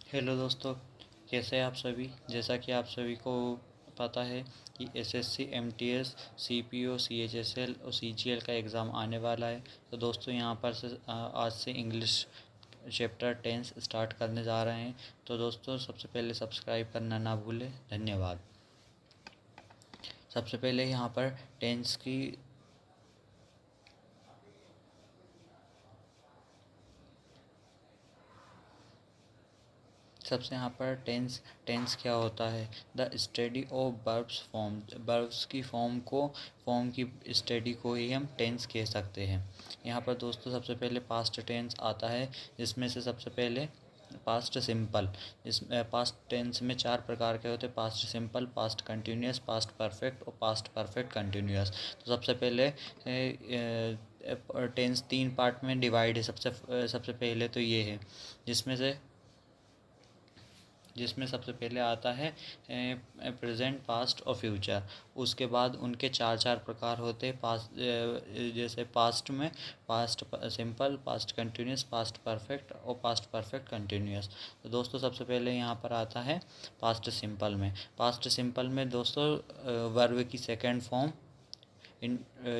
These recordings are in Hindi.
हेलो दोस्तों, कैसे हैं आप सभी। जैसा कि आप सभी को पता है कि एसएससी, एमटीएस, सीपीओ, सीएचएसएल और सीजीएल का एग्ज़ाम आने वाला है। तो दोस्तों यहाँ पर से आज से इंग्लिश चैप्टर 10 स्टार्ट करने जा रहे हैं। तो दोस्तों सबसे पहले सब्सक्राइब करना ना भूलें। धन्यवाद। सबसे पहले यहाँ पर टेंस की सबसे यहाँ पर टेंस टेंस क्या होता है। द स्टडी ऑफ बर्ब्स फॉर्म, बर्ब्स की फॉर्म की स्टडी को ही हम टेंस कह सकते हैं। यहाँ पर दोस्तों सबसे पहले पास्ट टेंस आता है, जिसमें से सबसे पहले पास्ट सिंपल। इस पास्ट टेंस में 4 प्रकार के होते हैं: past simple, past continuous, past perfect और पास्ट परफेक्ट कंटिन्यूस। तो सबसे पहले टेंस 3 पार्ट में डिवाइड है। सबसे पहले तो ये है, जिसमें सबसे पहले आता है प्रेजेंट, पास्ट और फ्यूचर। उसके बाद उनके चार चार प्रकार होते हैं। जैसे पास्ट में past simple, past continuous, past perfect और पास्ट परफेक्ट कंटिन्यूस। तो दोस्तों सबसे पहले यहाँ पर आता है पास्ट सिंपल में। पास्ट सिंपल में दोस्तों वर्ब की सेकेंड फॉर्म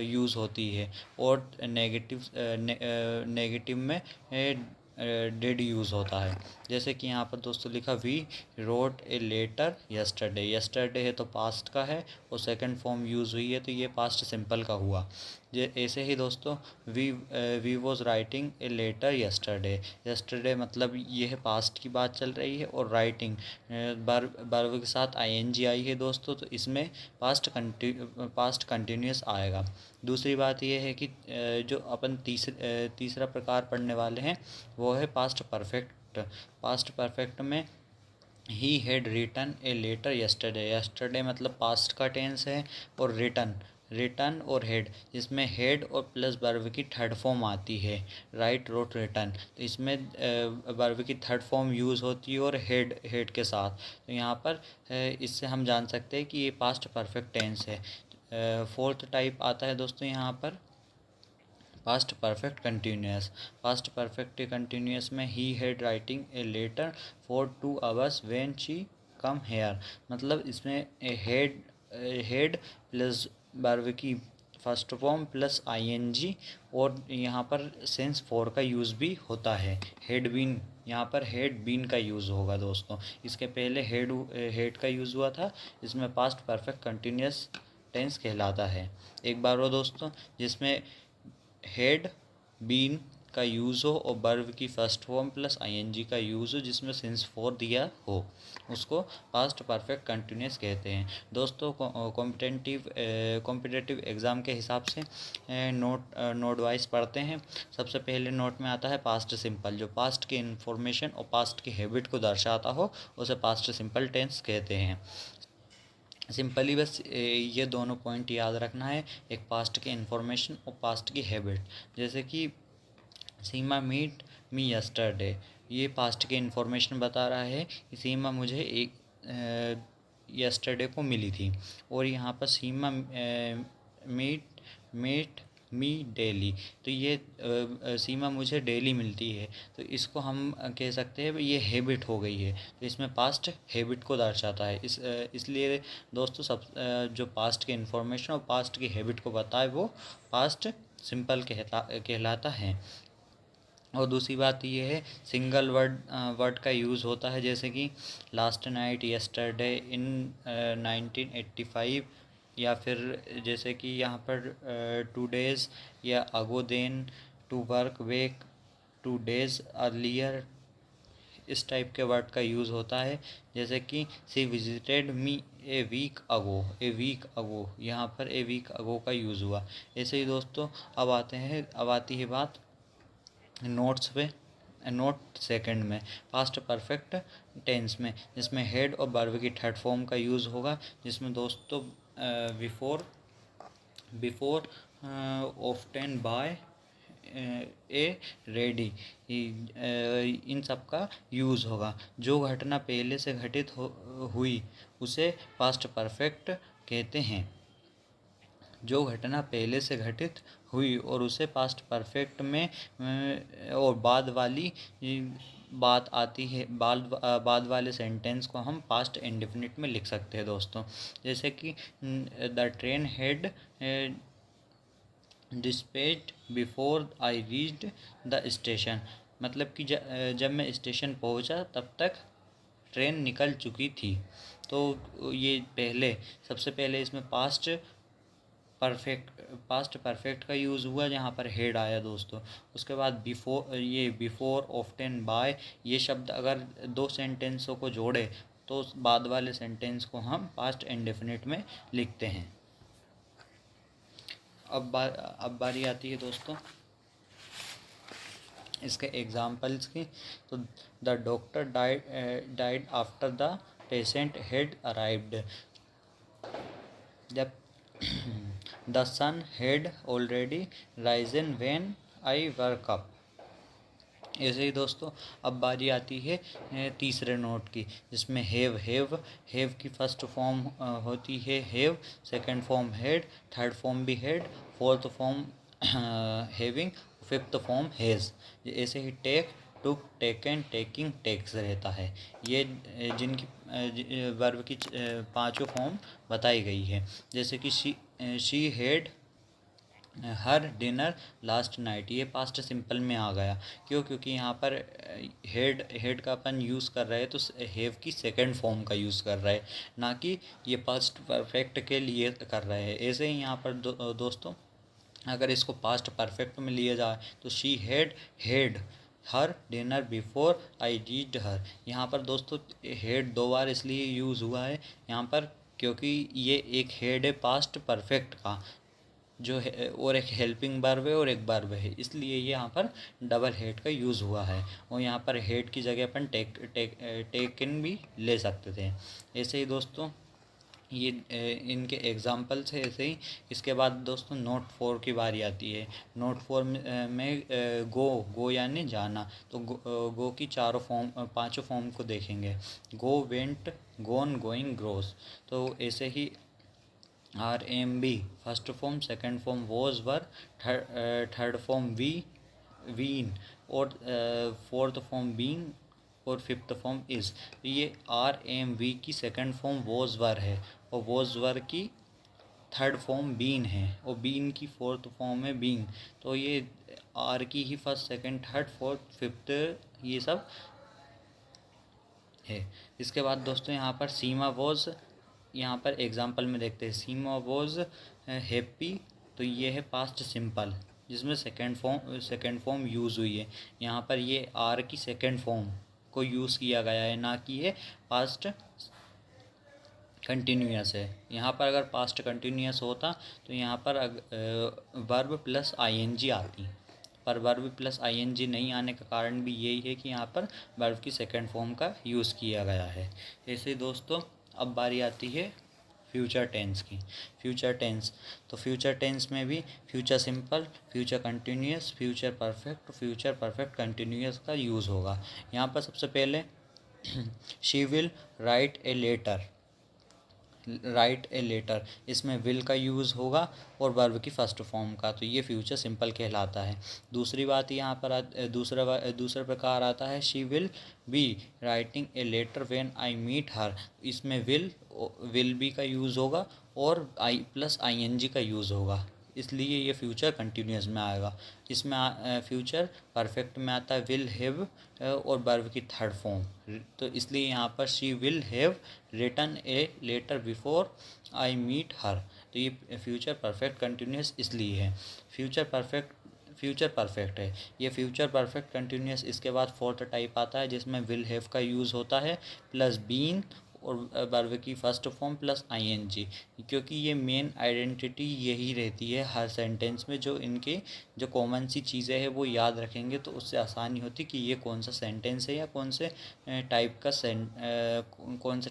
यूज़ होती है, और नेगेटिव में डिड यूज़ होता है। जैसे कि यहाँ पर दोस्तों लिखा we wrote a letter yesterday. Yesterday है तो पास्ट का है, और सेकंड फॉर्म यूज़ हुई है तो ये पास्ट सिंपल का हुआ। ये ऐसे ही दोस्तों we was writing a letter yesterday. Yesterday मतलब ये है पास्ट की बात चल रही है, और राइटिंग वर्ब के साथ आईएनजी आई है दोस्तों, तो इसमें पास्ट कंटिन्यूस आएगा। दूसरी बात यह है कि जो अपन तीसरा प्रकार पढ़ने वाले हैं वो है पास्ट परफेक्ट। पास्ट परफेक्ट में ही had written a letter yesterday. Yesterday मतलब पास्ट का टेंस है, और रिटन और हेड, जिसमें हेड और प्लस वर्ब की थर्ड फॉर्म आती है, राइट, रोट, रिटन। तो इसमें वर्ब की थर्ड फॉर्म यूज़ होती है, और हेड के साथ। तो यहाँ पर इससे हम जान सकते हैं कि ये पास्ट परफेक्ट टेंस है। फोर्थ टाइप आता है दोस्तों यहाँ पर past perfect continuous. Past perfect continuous में ही had writing a letter for 2 hours when she come here. मतलब इसमें हेड प्लस वर्ब की फर्स्ट फॉर्म प्लस आईएनजी, और यहाँ पर सेंस फॉर का यूज़ भी होता है। हेड बीन, यहाँ पर हेड बीन का यूज़ होगा दोस्तों। इसके पहले हेड का यूज़ हुआ था। इसमें पास्ट परफेक्ट कंटिन्यूस टेंस कहलाता है। एक बार वो दोस्तों, जिसमें हेड बीन का यूज़ हो और वर्ब की फर्स्ट फॉर्म प्लस आईएनजी का यूज़ हो, जिसमें सिंस फॉर दिया हो, उसको पास्ट परफेक्ट कंटिन्यूस कहते हैं दोस्तों। कॉम्पिटिटिव एग्ज़ाम के हिसाब से नोट वाइज पढ़ते हैं। सबसे पहले नोट में आता है पास्ट सिंपल। जो पास्ट की इन्फॉर्मेशन और पास्ट की हैबिट को दर्शाता हो उसे पास्ट सिंपल टेंस कहते हैं। सिंपली बस ये दोनों पॉइंट याद रखना है, एक पास्ट की इन्फॉर्मेशन और पास्ट की हैबिट। जैसे कि सीमा मीट मी यस्टरडे, ये पास्ट की इन्फॉर्मेशन बता रहा है कि सीमा मुझे एक यस्टरडे को मिली थी। और यहाँ पर सीमा मीट मीट मी डेली, तो ये सीमा मुझे डेली मिलती है, तो इसको हम कह सकते हैं ये हैबिट हो गई है। तो इसमें पास्ट हैबिट को दर्शाता है। इसलिए दोस्तों जो पास्ट की इन्फॉर्मेशन और पास्ट की हैबिट को बताए वो पास्ट सिंपल कहलाता है। और दूसरी बात ये है सिंगल वर्ड का यूज़ होता है, जैसे कि लास्ट नाइट, यस्टरडे, इन 1985, या फिर जैसे कि यहाँ पर 2 days या ago then, two work wake, 2 days earlier, इस टाइप के वर्ड का यूज़ होता है। जैसे कि सी visited me a week ago, यहाँ पर ए वीक अगो का यूज़ हुआ। ऐसे ही दोस्तों अब आती है बात नोट्स पे। नोट सेकंड में पास्ट परफेक्ट टेंस में, जिसमें हेड और वर्ब की थर्ड फॉर्म का यूज़ होगा, जिसमें दोस्तों बिफोर ऑफ्टन बाय ए रेडी, इन सब का यूज़ होगा। जो घटना पहले से घटित हुई उसे पास्ट परफेक्ट कहते हैं। जो घटना पहले से घटित हुई और उसे पास्ट परफेक्ट में और बाद वाली बात आती है बाद वाले सेंटेंस को हम पास्ट इंडेफिनिट में लिख सकते हैं दोस्तों। जैसे कि the train head dispatched before I reached the station, मतलब कि जब मैं स्टेशन पहुंचा तब तक ट्रेन निकल चुकी थी। तो ये सबसे पहले इसमें पास्ट परफेक्ट का यूज़ हुआ जहाँ पर हेड आया दोस्तों। उसके बाद बिफोर, ऑफ्टन, बाय, ये शब्द अगर दो सेंटेंसों को जोड़े तो बाद वाले सेंटेंस को हम पास्ट इंडेफिनिट में लिखते हैं। अब बारी आती है दोस्तों इसके एग्जाम्पल्स की। तो the doctor died after the patient had arrived, जब the sun had already risen when I woke up. ऐसे ही दोस्तों अब बारी आती है तीसरे नोट की, जिसमें हैव की फर्स्ट फॉर्म होती है have, second form had, third form भी had, fourth form having, fifth form has. ऐसे ही take, took, taken, taking, takes रहता है। ये जिनकी वर्ब की पांचों फॉर्म बताई गई है। जैसे कि she had her dinner last night, ये पास्ट सिंपल में आ गया। क्योंकि यहाँ पर हेड का अपन यूज़ कर रहे हैं तो हैव की सेकंड फॉर्म का यूज़ कर रहे हैं, ना कि ये पास्ट परफेक्ट के लिए कर रहे हैं। ऐसे ही यहाँ पर दोस्तों अगर इसको पास्ट परफेक्ट में लिया जाए तो she had her dinner before I reached her. यहाँ पर दोस्तों हेड दो बार इसलिए यूज़ हुआ है यहाँ पर क्योंकि ये एक हेड है पास्ट परफेक्ट का जो है, और एक हेल्पिंग वर्ब है और एक वर्ब है, इसलिए ये यहाँ पर डबल हेड का यूज़ हुआ है। और यहाँ पर हेड की जगह अपन टेकन भी ले सकते थे। ऐसे ही दोस्तों ये इनके एग्जाम्पल्स है ऐसे ही। इसके बाद दोस्तों नोट 4 की बारी आती है। नोट 4 में गो यानी जाना। तो गो की पांचों फॉर्म को देखेंगे। Go, went, gone, going, goes. तो ऐसे ही RMB first form, second form was, were, third form been, और फोर्थ फॉर्म बीइंग, और फिफ्थ फॉर्म इज़। ये RMV की सेकंड फॉर्म वॉज वर है, और वॉज वर की थर्ड फॉर्म बीन है, और बीन की फोर्थ फॉर्म है बीइंग। तो ये आर की ही first, second, third, fourth, fifth ये सब है। इसके बाद दोस्तों यहाँ पर सीमा वॉज, यहाँ पर एग्जांपल में देखते हैं। सीमा वॉज हैप्पी, तो ये है पास्ट सिंपल जिसमें सेकंड फॉर्म यूज़ हुई है। यहाँ पर ये आर की सेकंड फॉर्म को यूज़ किया गया है, ना कि ये पास्ट कंटिन्यूअस है। यहाँ पर अगर पास्ट कंटिन्यूअस होता तो यहाँ पर वर्ब प्लस आईएनजी आती, पर वर्ब प्लस आईएनजी नहीं आने का कारण भी यही है कि यहाँ पर वर्ब की सेकंड फॉर्म का यूज़ किया गया है। ऐसे दोस्तों अब बारी आती है फ्यूचर टेंस की। फ्यूचर टेंस, तो फ्यूचर टेंस में भी future simple, future continuous, future perfect continuous का यूज़ होगा। यहाँ पर सबसे पहले she will write a letter, इसमें विल का यूज़ होगा और वर्ब की फर्स्ट फॉर्म का, तो ये फ्यूचर सिंपल कहलाता है। दूसरी बात यहाँ पर दूसरा प्रकार आता है she will be writing a letter when I meet her, इसमें विल बी का यूज़ होगा और आई प्लस आईएनजी का यूज़ होगा, इसलिए ये फ्यूचर कंटिन्यूअस में आएगा। इसमें फ्यूचर परफेक्ट में आता है विल हैव और वर्ब की थर्ड फॉर्म, तो इसलिए यहाँ पर she will have written a letter before I meet her, तो ये फ्यूचर परफेक्ट कंटिन्यूअस इसलिए है। फ्यूचर परफेक्ट है ये फ्यूचर परफेक्ट कंटिन्यूअस। इसके बाद फोर्थ टाइप आता है जिसमें विल हैव का यूज़ होता है प्लस बीन और वर्ब की फर्स्ट फॉर्म प्लस आईएनजी, क्योंकि ये मेन आइडेंटिटी यही रहती है हर सेंटेंस में, जो इनके जो कॉमन सी चीज़ें हैं वो याद रखेंगे तो उससे आसानी होती कि ये कौन सा सेंटेंस है या कौन से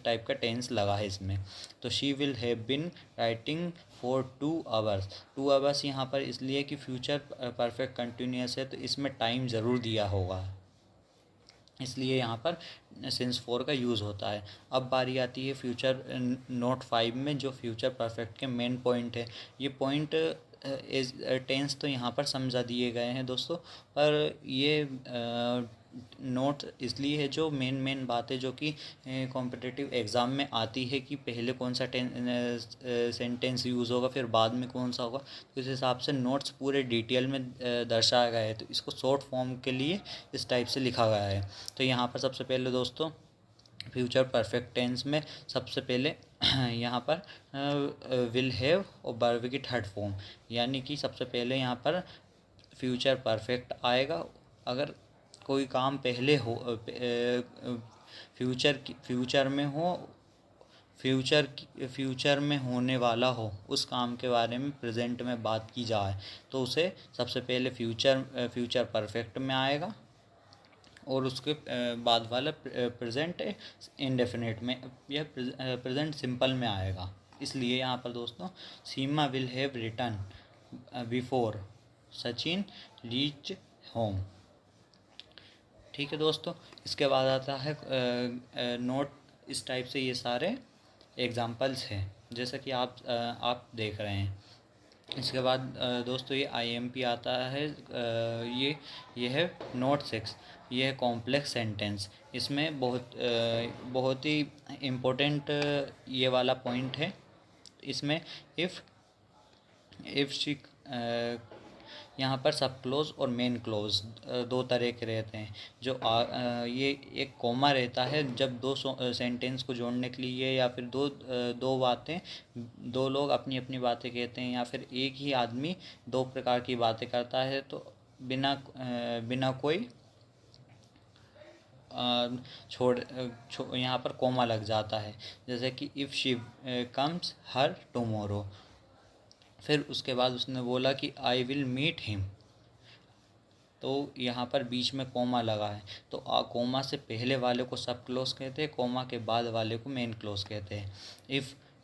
टाइप का टेंस लगा है इसमें। तो she will have been writing for 2 hours. 2 hours यहाँ पर इसलिए कि फ्यूचर परफेक्ट कंटिन्यूअस है तो इसमें टाइम ज़रूर दिया होगा, इसलिए यहाँ पर सिंस 4 का यूज़ होता है। अब बारी आती है फ्यूचर नोट 5 में, जो फ्यूचर परफेक्ट के मेन पॉइंट है। ये पॉइंट एज टेंस तो यहाँ पर समझा दिए गए हैं दोस्तों, पर ये नोट इसलिए है जो मेन बातें जो कि कॉम्पिटिटिव एग्ज़ाम में आती है कि पहले कौन सा सेंटेंस यूज़ होगा फिर बाद में कौन सा होगा, तो इस हिसाब से नोट्स पूरे डिटेल में दर्शाया गया है। तो इसको शॉर्ट फॉर्म के लिए इस टाइप से लिखा गया है। तो यहाँ पर सबसे पहले दोस्तों फ्यूचर परफेक्ट टेंस में सबसे पहले यहाँ पर विल हैव और वर्ब की थर्ड फॉर्म, यानी कि सबसे पहले यहाँ पर फ्यूचर परफेक्ट आएगा अगर कोई काम पहले हो, फ्यूचर में हो, फ्यूचर में होने वाला हो, उस काम के बारे में प्रेजेंट में बात की जाए तो उसे सबसे पहले फ्यूचर परफेक्ट में आएगा और उसके बाद वाला प्रेजेंट इंडेफिनिट में या प्रेजेंट सिंपल में आएगा। इसलिए यहाँ पर दोस्तों Seema will have return before Sachin reach home. ठीक है दोस्तों, इसके बाद आता है नोट। इस टाइप से ये सारे एग्जाम्पल्स हैं जैसा कि आप देख रहे हैं। इसके बाद दोस्तों ये IMP आता है। ये है नोट 6। ये है कॉम्प्लेक्स सेंटेंस। इसमें बहुत ही इम्पोर्टेंट ये वाला पॉइंट है। इसमें इफ़ शी यहाँ पर सब क्लोज और मेन क्लोज दो तरह के रहते हैं। ये एक कोमा रहता है जब दो सेंटेंस को जोड़ने के लिए, या फिर दो लोग अपनी अपनी बातें कहते हैं, या फिर एक ही आदमी दो प्रकार की बातें करता है, तो बिना कोई यहाँ पर कोमा लग जाता है। जैसे कि if she comes her tomorrow, फिर उसके बाद उसने बोला कि आई विल मीट हिम, तो यहाँ पर बीच में कोमा लगा है। तो कोमा से पहले वाले को सब क्लोज कहते हैं, कोमा के बाद वाले को मेन क्लोज कहते हैं।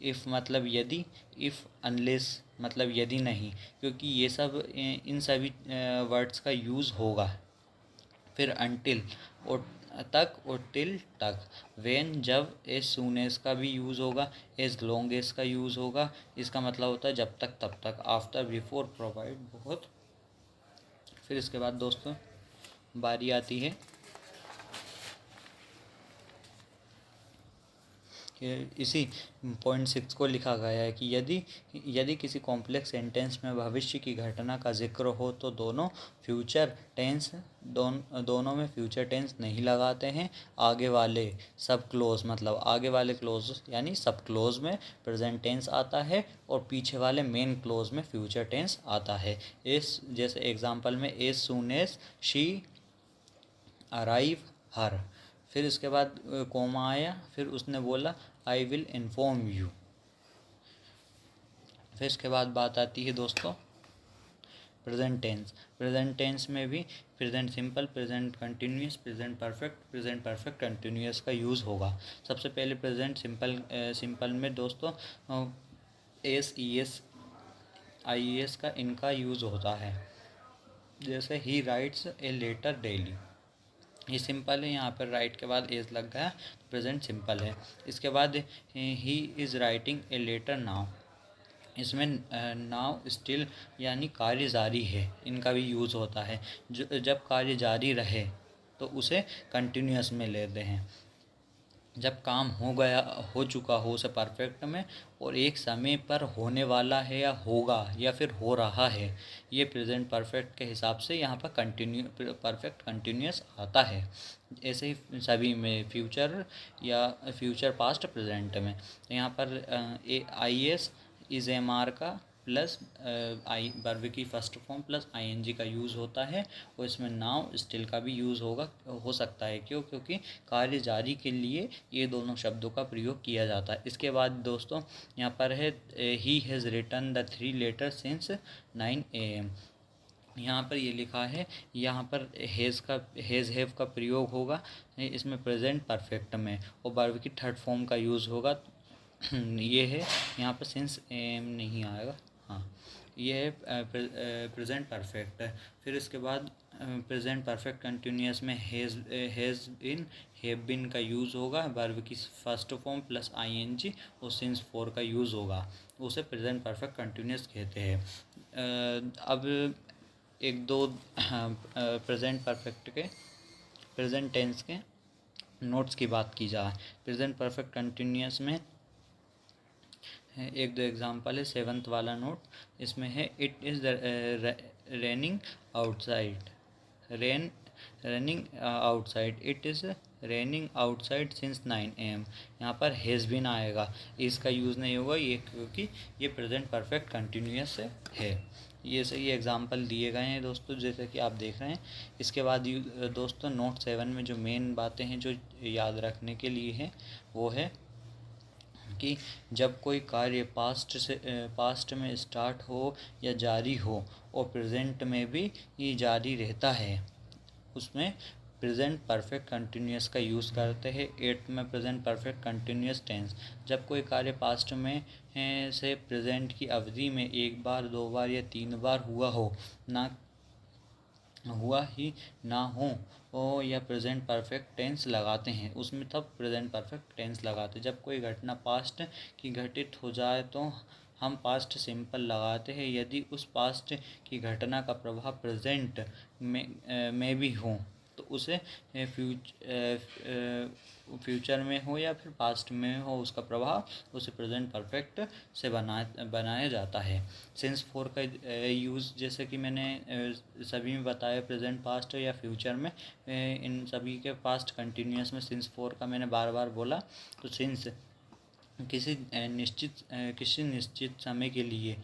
इफ़ मतलब यदि, इफ़ अनलेस मतलब यदि नहीं, क्योंकि ये सब इन सभी वर्ड्स का यूज़ होगा। फिर अनटिल और तक, और टिल तक। वेन जब, एज सून एज का भी यूज़ होगा, एज लॉन्ग एज का यूज़ होगा। इसका मतलब होता है जब तक तब तक। आफ्टर, बिफोर, प्रोवाइड, बहुत। फिर इसके बाद दोस्तों बारी आती है इसी पॉइंट 6 को लिखा गया है कि यदि किसी कॉम्प्लेक्स सेंटेंस में भविष्य की घटना का जिक्र हो तो दोनों में फ्यूचर टेंस नहीं लगाते हैं। आगे वाले सब क्लोज मतलब आगे वाले क्लोज यानी सब क्लोज में प्रेजेंट टेंस आता है, और पीछे वाले मेन क्लोज में फ्यूचर टेंस आता है। जैसे एग्जांपल में as soon as she arrive here. फिर इसके बाद कोमा आया, फिर उसने बोला आई विल इन्फॉर्म यू। फिर इसके बाद बात आती है दोस्तों प्रेजेंट टेंस। प्रेजेंट टेंस में भी present simple, present continuous, present perfect continuous का यूज़ होगा। सबसे पहले प्रेजेंट सिंपल में दोस्तों S, E S, I S का इनका यूज़ होता है। जैसे he writes a letter daily, ये सिंपल है, यहाँ पर राइट के बाद एज लग गया तो प्रेजेंट सिंपल है। इसके बाद he is writing a letter now, इसमें नाउ स्टिल यानी कार्य जारी है, इनका भी यूज़ होता है। जब कार्य जारी रहे तो उसे कंटिन्यूस में लेते हैं। जब काम हो चुका हो उसे परफेक्ट में, और एक समय पर होने वाला है या होगा या फिर हो रहा है, ये प्रेजेंट परफेक्ट के हिसाब से यहाँ पर परफेक्ट कंटिन्यूस आता है। ऐसे ही सभी में फ्यूचर या फ्यूचर पास्ट प्रेजेंट में यहाँ पर IS इज एम आर का प्लस वर्ब की फर्स्ट फॉर्म प्लस ING का यूज़ होता है, और इसमें नाउ स्टिल का भी यूज़ हो सकता है। क्योंकि कार्य जारी के लिए ये दोनों शब्दों का प्रयोग किया जाता है। इसके बाद दोस्तों यहाँ पर है he has written the 3 letter since 9 AM। यहाँ पर ये लिखा है, यहाँ पर हैज़ हैव का प्रयोग होगा इसमें प्रेजेंट परफेक्ट में, और वर्ब की थर्ड फॉर्म का यूज़ होगा। ये है यहाँ पर सिंस AM नहीं आएगा, हाँ ये है प्रेजेंट परफेक्ट है। फिर इसके बाद प्रेजेंट परफेक्ट कंटिन्यूअस में हैज़ बिन हैव बिन का यूज़ होगा, वर्ब की फर्स्ट फॉर्म प्लस आईएनजी और सिंस फॉर का यूज़ होगा, उसे प्रेजेंट परफेक्ट कंटिन्यूअस कहते हैं। अब एक दो प्रेजेंट परफेक्ट के प्रेजेंट टेंस के नोट्स की बात की जाए। प्रेजेंट परफेक्ट कंटिन्यूअस में एक दो एग्जांपल है। 7th वाला नोट इसमें है, it is raining outside, running outside, it is raining outside since 9 AM। यहाँ पर हैज़ बीन आएगा, इसका यूज़ नहीं होगा ये, क्योंकि ये प्रेजेंट परफेक्ट कंटिन्यूअस है। ये सही एग्जांपल दिए गए हैं दोस्तों, जैसे कि आप देख रहे हैं। इसके बाद दोस्तों नोट 7 में जो मेन बातें हैं जो याद रखने के लिए है, वो है कि जब कोई कार्य पास्ट में स्टार्ट हो या जारी हो और प्रेजेंट में भी ये जारी रहता है, उसमें प्रेजेंट परफेक्ट कंटिन्यूअस का यूज़ करते हैं। 8th में प्रेजेंट परफेक्ट कंटिन्यूअस टेंस, जब कोई कार्य पास्ट में से प्रेजेंट की अवधि में एक बार, दो बार या तीन बार हुआ ही ना हो या प्रेजेंट परफेक्ट टेंस लगाते हैं, उसमें तब प्रेजेंट परफेक्ट टेंस लगाते हैं। जब कोई घटना पास्ट की घटित हो जाए तो हम पास्ट सिंपल लगाते हैं। यदि उस पास्ट की घटना का प्रभाव प्रेजेंट में भी हो तो उसे फ्यूचर में हो या फिर पास्ट में हो उसका प्रभाव, उसे प्रेजेंट परफेक्ट से बनाया जाता है। सिंस फॉर का यूज़ जैसे कि मैंने सभी में बताया, प्रेजेंट पास्ट या फ्यूचर में, इन सभी के पास्ट कंटिन्यूअस में सिंस फॉर का मैंने बार बार बोला। तो सिंस किसी निश्चित समय के लिए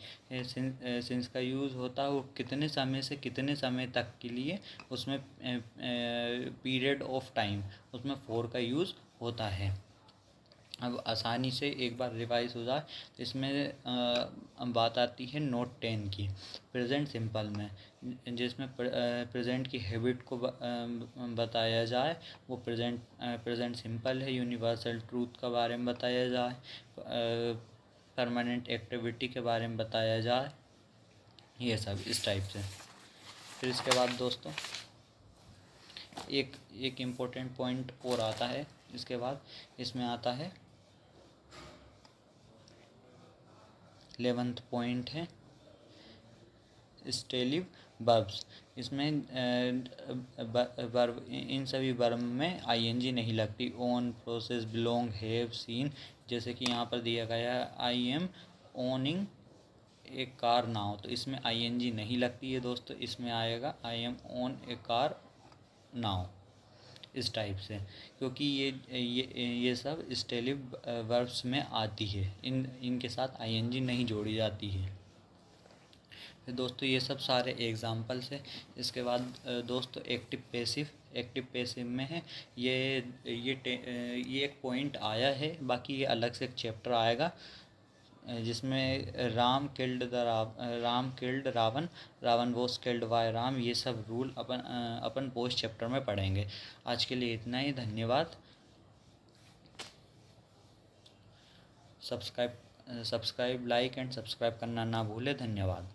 सिंस का यूज़ होता है, वो कितने समय से कितने समय तक के लिए, उसमें पीरियड ऑफ टाइम, उसमें फॉर का यूज़ होता है। अब आसानी से एक बार रिवाइज हो जाए तो इसमें बात आती है नोट 10 की, प्रेजेंट सिंपल में, जिसमें प्रेजेंट की हैबिट को बताया जाए, वो प्रेजेंट सिंपल है। यूनिवर्सल ट्रूथ के बारे में बताया जाए, परमानेंट एक्टिविटी के बारे में बताया जाए, ये सब इस टाइप से। फिर इसके बाद दोस्तों एक इम्पोर्टेंट पॉइंट और आता है। इसके बाद इसमें आता है 11th पॉइंट है स्टेलिव वर्ब्स। इसमें वर्ब, इन सभी वर्ब में आईएनजी नहीं लगती। Own, process, belong, have, seen, जैसे कि यहाँ पर दिया गया है I am owning a car now, तो इसमें आईएनजी नहीं लगती है दोस्तों, इसमें आएगा I am own a car now, इस टाइप से, क्योंकि ये सब स्टेलिव वर्ब्स में आती है, इनके साथ आईएनजी नहीं जोड़ी जाती है। दोस्तों ये सब सारे एग्जाम्पल्स है। इसके बाद दोस्तों एक्टिव पैसिव में है, ये एक पॉइंट आया है, बाकी ये अलग से एक चैप्टर आएगा जिसमें Ram killed Ravan, Ravan was killed by Ram, ये सब रूल अपन पोस्ट चैप्टर में पढ़ेंगे। आज के लिए इतना ही, धन्यवाद। सब्सक्राइब, लाइक एंड सब्सक्राइब करना ना भूले। धन्यवाद।